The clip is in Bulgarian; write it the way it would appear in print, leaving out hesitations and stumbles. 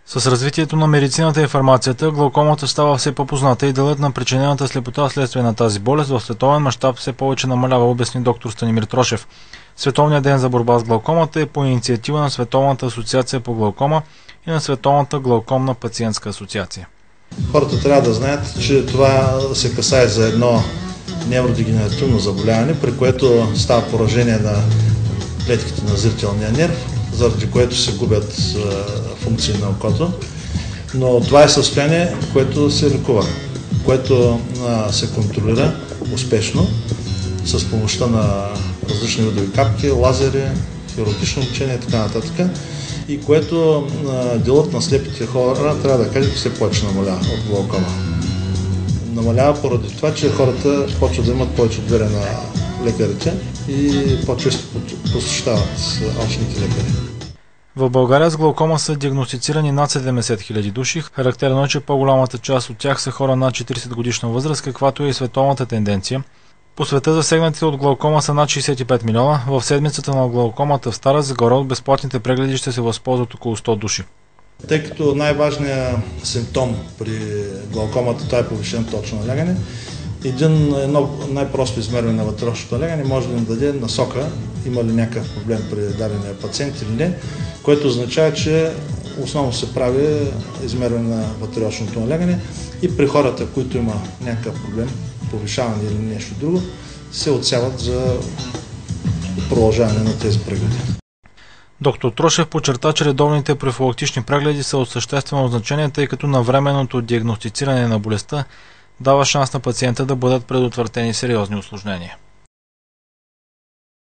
С развитието на медицината и фармацията, глаукомата става все по-позната и делът на причинената слепота вследствие на тази болест в световен мащаб все повече намалява, обясни доктор Станимир Трошев. Световният ден за борба с глаукомата е по инициатива на Световната асоциация по глаукома и на Световната глаукомна пациентска асоциация. Хората трябва да знаят, че това се касае за едно невродегенеративно заболяване, при което става поражение на клетките на зрителния нерв, заради което се губят функции на окото. Но това е състояние, което се лекува, което се контролира успешно с помощта на различни видови капки, лазери, хирургично лечение и така нататък. И което делът на слепите хора, трябва да кажа, все повече намалява от глаукома. Намалява поради това, че хората почват да имат повече доверие на лекарите и по-често посещават очните лекари. В България с глаукома са диагностицирани над 70 000 души. Характерно е, че по-голямата част от тях са хора над 40 годишна възраст, каквато е и световната тенденция. По света засегнатите от глаукома са над 65 милиона. В седмицата на глаукомата в Стара Загора от безплатните прегледи ще се възползват около 100 души. Тъй като най-важният симптом при глаукомата това е повишено точно налягане, едно най-просто измерване на вътрешното налягане може да ни даде насока има ли някакъв проблем при дадения пациент или не, което означава, че основно се прави измерване на вътрешното налягане и при хората, които има някакъв проблем, повишаване или нещо друго, се отсяват за продължаване на тези прегледи. Доктор Трошев подчерта, че редовните профилактични прегледи са от съществено значение, тъй като навременното диагностициране на болестта дава шанс на пациента да бъдат предотвратени сериозни усложнения.